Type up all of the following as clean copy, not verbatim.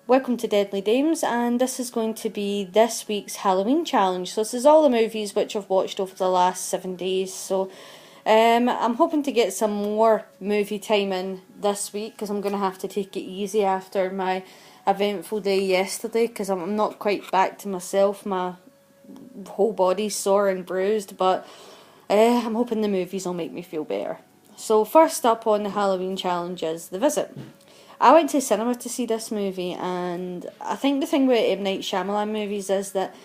Welcome to Deadly Dames, and this is going to be this week's Halloween challenge. So this is all the movies which I've watched over the last 7 days. So I'm hoping to get some more movie time in this week because I'm going to have to take it easy after my eventful day yesterday because I'm not quite back to myself. My whole body's sore and bruised, but I'm hoping the movies will make me feel better. So first up on the Halloween challenge is The Visit. I went to cinema to see this movie, and I think the thing with M. Night Shyamalan movies is that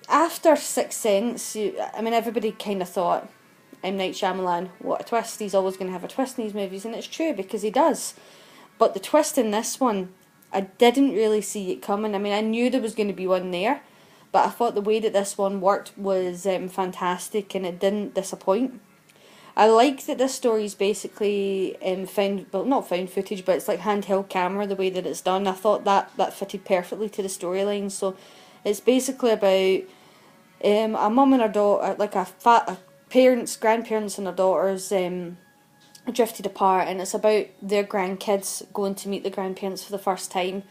after Sixth Sense, everybody kind of thought, M. Night Shyamalan, what a twist, he's always going to have a twist in these movies, and it's true, because he does. But the twist in this one, I didn't really see it coming. I knew there was going to be one there, but I thought the way that this one worked was fantastic, and it didn't disappoint. I like that this story is basically not found footage, but it's like handheld camera, the way that it's done. I thought that fitted perfectly to the storyline. So it's basically about a mum and her daughter, like grandparents and their daughters drifted apart, and it's about their grandkids going to meet the grandparents for the first time,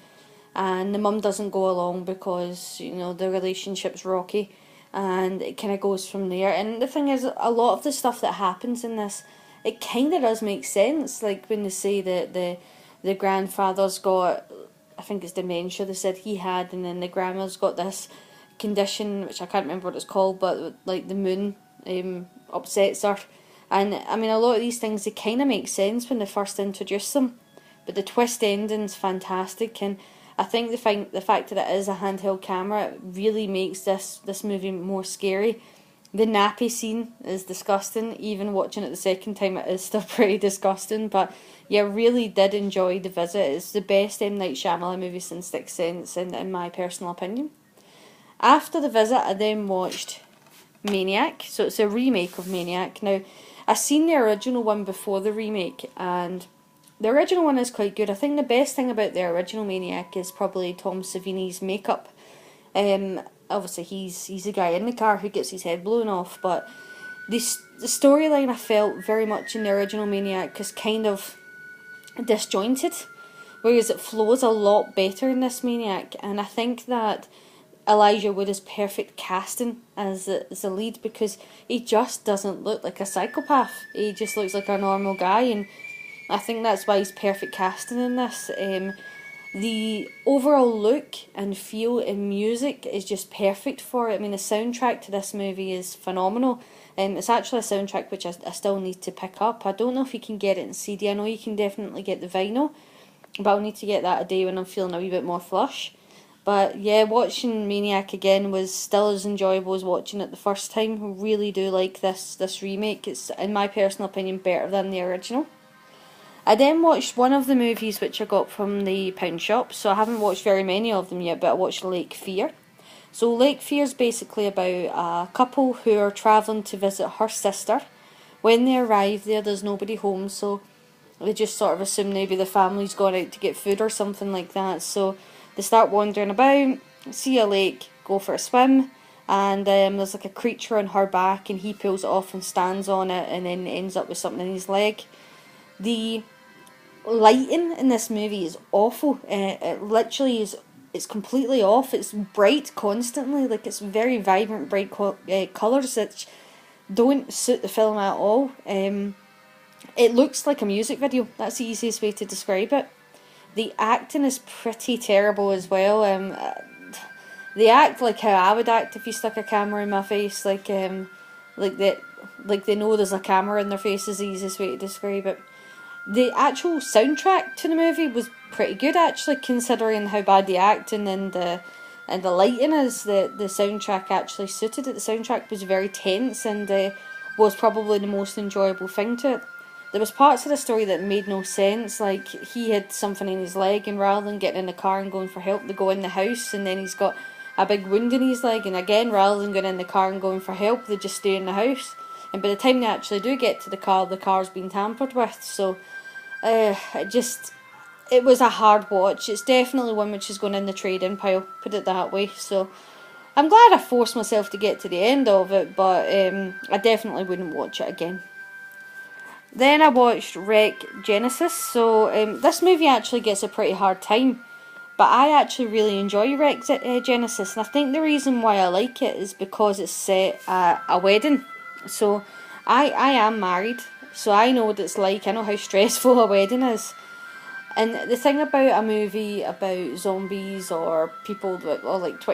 and the mum doesn't go along because, the relationship's rocky, and it kind of goes from there. And the thing is, a lot of the stuff that happens in this, it kind of does make sense. Like when they say that the grandfather's got, I think it's dementia, they said he had, and then the grandma's got this condition, which I can't remember what it's called, but like the moon upsets her. And a lot of these things, they kind of make sense when they first introduce them, but the twist ending's fantastic. And I think the fact that it is a handheld camera really makes this movie more scary. The nappy scene is disgusting. Even watching it the second time, it is still pretty disgusting. But yeah, really did enjoy The Visit. It's the best M. Night Shyamalan movie since Sixth Sense, in my personal opinion. After The Visit, I then watched Maniac. So it's a remake of Maniac. Now, I seen the original one before the remake, and the original one is quite good. I think the best thing about the original Maniac is probably Tom Savini's makeup. Obviously he's the guy in the car who gets his head blown off, but the storyline I felt very much in the original Maniac is kind of disjointed, whereas it flows a lot better in this Maniac. And I think that Elijah Wood is perfect casting as the lead, because he just doesn't look like a psychopath. He just looks like a normal guy, and I think that's why he's perfect casting in this. The overall look and feel and music is just perfect for it. The soundtrack to this movie is phenomenal. It's actually a soundtrack which I still need to pick up. I don't know if you can get it in CD. I know you can definitely get the vinyl, but I'll need to get that a day when I'm feeling a wee bit more flush. But yeah, watching Maniac again was still as enjoyable as watching it the first time. I really do like this remake. It's, in my personal opinion, better than the original. I then watched one of the movies which I got from the pound shop, so I haven't watched very many of them yet, but I watched Lake Fear. So Lake Fear is basically about a couple who are travelling to visit her sister. When they arrive there, there's nobody home, so they just sort of assume maybe the family's gone out to get food or something like that. So they start wandering about, see a lake, go for a swim, and there's like a creature on her back, and he pulls it off and stands on it, and then ends up with something in his leg. The lighting in this movie is awful. It literally is. It's completely off. It's bright constantly. Like, it's very vibrant, bright colours that don't suit the film at all. It looks like a music video. That's the easiest way to describe it. The acting is pretty terrible as well. They act like how I would act if you stuck a camera in my face. Like they know there's a camera in their face is the easiest way to describe it. The actual soundtrack to the movie was pretty good, actually, considering how bad the acting and the lighting is. The soundtrack actually suited it. The soundtrack was very tense and was probably the most enjoyable thing to it. There was parts of the story that made no sense, like he had something in his leg, and rather than getting in the car and going for help, they go in the house, and then he's got a big wound in his leg, and again, rather than going in the car and going for help, they just stay in the house. And by the time they actually do get to the car's been tampered with. So it was a hard watch. It's definitely one which is going in the trade-in pile, put it that way. So I'm glad I forced myself to get to the end of it, but I definitely wouldn't watch it again. Then I watched Wreck Genesis. So this movie actually gets a pretty hard time, but But I actually really enjoy Genesis, and I think the reason why I like it is because it's set at a wedding. So I am married, so I know what it's like. I know how stressful a wedding is. And the thing about a movie about zombies or people that are like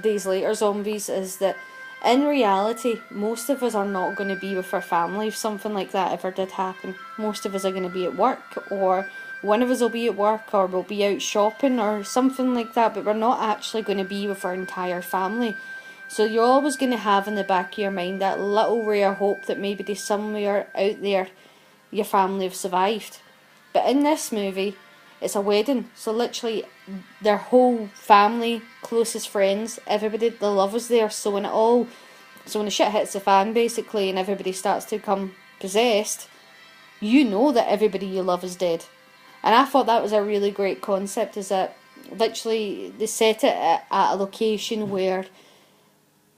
days later zombies is that in reality, most of us are not going to be with our family if something like that ever did happen. Most of us are going to be at work, or one of us will be at work, or we'll be out shopping or something like that, but we're not actually going to be with our entire family. So you're always going to have in the back of your mind that little rare hope that maybe there's somewhere out there your family have survived. But in this movie, it's a wedding, so literally their whole family, closest friends, everybody they love is there. So when the shit hits the fan basically, and everybody starts to become possessed, you know that everybody you love is dead. And I thought that was a really great concept. Is that literally they set it at a location where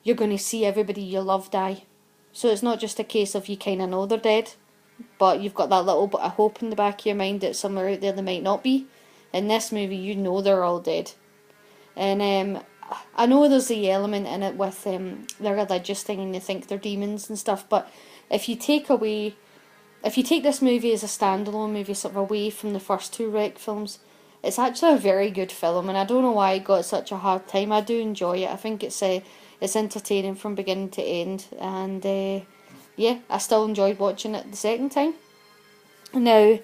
you're going to see everybody you love die. So it's not just a case of you kind of know they're dead, but you've got that little bit of hope in the back of your mind that somewhere out there they might not be. In this movie, you know they're all dead. And I know there's the element in it with their religious thing and they think they're demons and stuff, but if you take this movie as a standalone movie, sort of away from the first two REC films, it's actually a very good film, and I don't know why I got such a hard time. I do enjoy it. I think it's entertaining from beginning to end, and yeah, I still enjoyed watching it the second time. Now,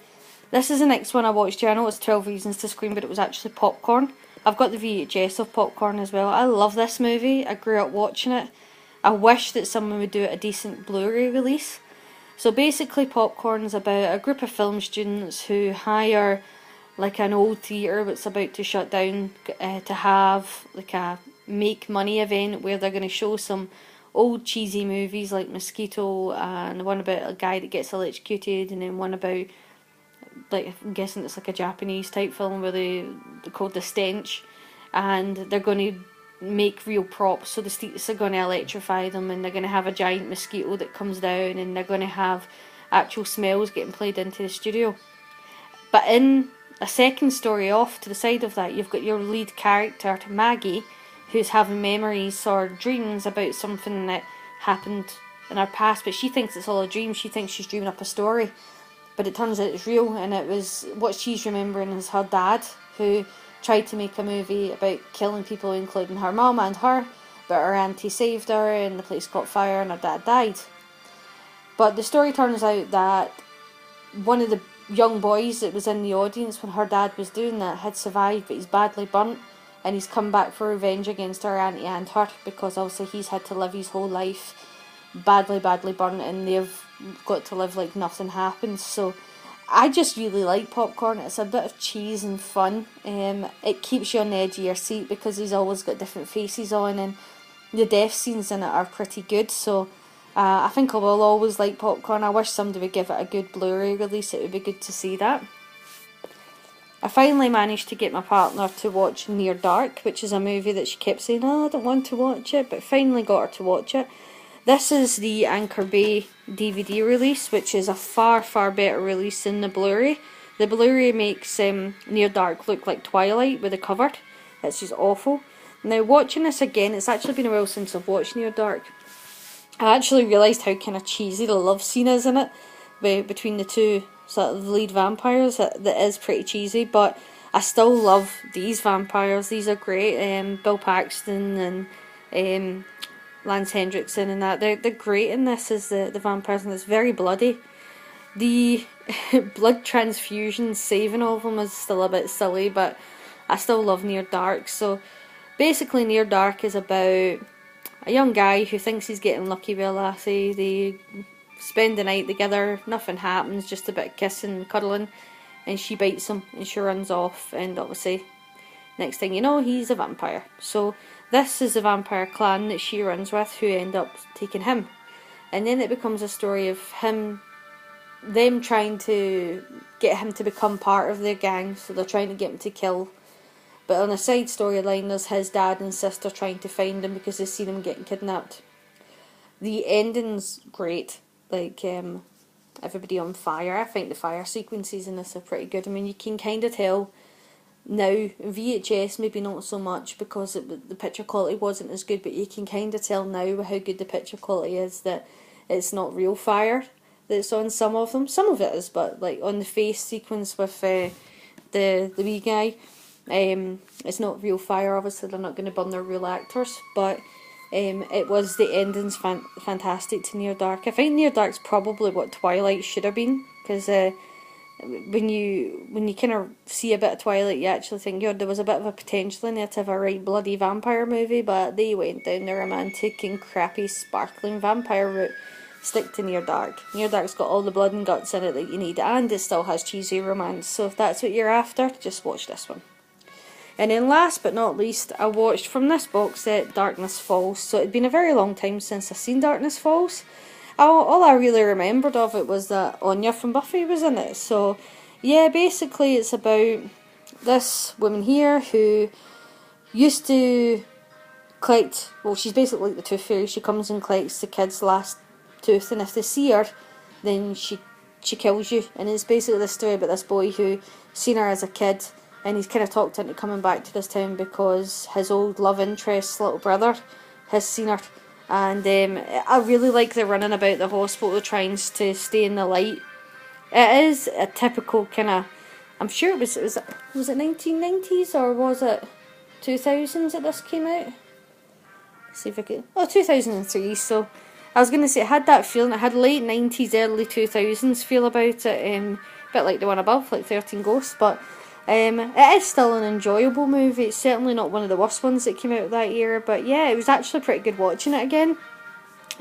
this is the next one I watched here. I know it's 12 Reasons to Scream, but it was actually Popcorn. I've got the VHS of Popcorn as well. I love this movie. I grew up watching it. I wish that someone would do a decent Blu-ray release. So basically Popcorn is about a group of film students who hire like an old theatre that's about to shut down to have like a make money event where they're going to show some old cheesy movies like Mosquito, and one about a guy that gets electrocuted, and then one about, like, I'm guessing it's like a Japanese type film where they're called The Stench, and they're going to make real props, so the streets are going to electrify them, and they're going to have a giant mosquito that comes down, and they're going to have actual smells getting played into the studio. But in a second story off to the side of that, you've got your lead character, Maggie, who's having memories or dreams about something that happened in her past, but she thinks it's all a dream. She thinks she's dreaming up a story, but it turns out it's real, and it was what she's remembering is her dad, who tried to make a movie about killing people, including her mum and her, but her auntie saved her and the place caught fire and her dad died. But the story turns out that one of the young boys that was in the audience when her dad was doing that had survived, but he's badly burnt, and he's come back for revenge against her auntie and her, because obviously he's had to live his whole life badly burnt, and they've got to live like nothing happened. So I just really like Popcorn. It's a bit of cheese and fun. It keeps you on the edge of your seat because he's always got different faces on, and the death scenes in it are pretty good. So I think I will always like Popcorn. I wish somebody would give it a good Blu-ray release. It would be good to see that. I finally managed to get my partner to watch Near Dark, which is a movie that she kept saying, oh, I don't want to watch it, but finally got her to watch it. This is the Anchor Bay DVD release, which is a far better release than the Blu-ray. The Blu-ray makes Near Dark look like Twilight with the cover. It's just awful. Now, watching this again, it's actually been a while since I've watched Near Dark. I actually realised how kind of cheesy the love scene is in it between the two sort of lead vampires. That is pretty cheesy, but I still love these vampires. These are great. Bill Paxton and Lance Hendrickson and that. They're great in this as the vampires, and it's very bloody. The blood transfusion saving of them is still a bit silly, but I still love Near Dark. So basically Near Dark is about a young guy who thinks he's getting lucky with a lassie. They spend the night together, nothing happens, just a bit of kissing and cuddling, and she bites him and she runs off, and obviously next thing you know he's a vampire. So this is the vampire clan that she runs with who end up taking him, and then it becomes a story of them trying to get him to become part of their gang. So they're trying to get him to kill, but on a side storyline there's his dad and sister trying to find him because they've seen him getting kidnapped. The ending's great, like everybody on fire. I think the fire sequences in this are pretty good. I mean, you can kind of tell now. VHS maybe not so much because the picture quality wasn't as good, but you can kind of tell now how good the picture quality is that it's not real fire that's on some of them. Some of it is, but like on the face sequence with the wee guy, it's not real fire. Obviously, they're not going to burn their real actors, but it was, the ending's fantastic to Near Dark. I think Near Dark's probably what Twilight should have been, because when you kind of see a bit of Twilight, you actually think, God, there was a bit of a potential in there to have a right bloody vampire movie, but they went down the romantic and crappy sparkling vampire route. Stick to Near Dark. Near Dark's got all the blood and guts in it that you need, and it still has cheesy romance, so if that's what you're after, just watch this one. And then last but not least, I watched from this box set Darkness Falls. So it'd been a very long time since I've seen Darkness Falls. All I really remembered of it was that Anya from Buffy was in it. So yeah, basically it's about this woman here who used to collect, well, she's basically like the Tooth Fairy. She comes and collects the kid's last tooth, and if they see her, then she kills you. And it's basically this story about this boy who seen her as a kid, and he's kind of talked into coming back to this town because his old love interest's little brother has seen her. And I really like the running about the hospital trying to stay in the light. It is a typical kind of, I'm sure it was it 1990s or was it 2000s that this came out? Let's see if I could, 2003, so I was going to say it had that feeling, it had late 90s, early 2000s feel about it, a bit like the one above, like 13 Ghosts, but it is still an enjoyable movie. It's certainly not one of the worst ones that came out that year, but yeah, it was actually pretty good watching it again.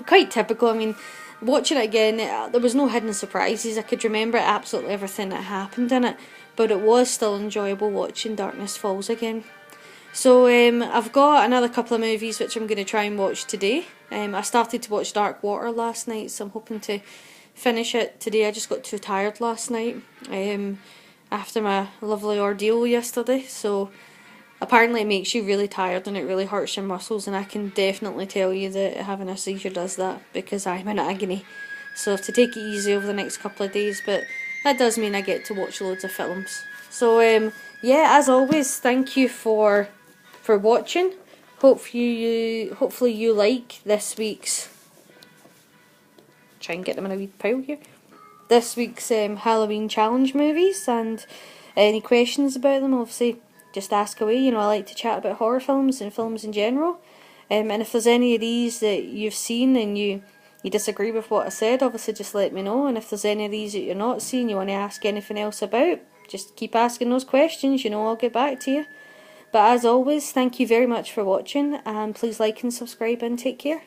Quite typical, I mean, watching it again, there was no hidden surprises. I could remember absolutely everything that happened in it, but it was still enjoyable watching Darkness Falls again. So I've got another couple of movies which I'm going to try and watch today. I started to watch Dark Water last night, so I'm hoping to finish it today. I just got too tired last night after my lovely ordeal yesterday. So apparently it makes you really tired and it really hurts your muscles, and I can definitely tell you that having a seizure does that because I'm in agony. So I have to take it easy over the next couple of days, but that does mean I get to watch loads of films. So yeah, as always, thank you for watching. Hopefully you like this week's, try and get them in a wee pile here, this week's Halloween challenge movies, and any questions about them, obviously just ask away. You know, I like to chat about horror films and films in general, and if there's any of these that you've seen and you disagree with what I said, obviously just let me know. And if there's any of these that you're not seeing, you want to ask anything else about, just keep asking those questions, you know, I'll get back to you. But as always, thank you very much for watching, and please like and subscribe and take care.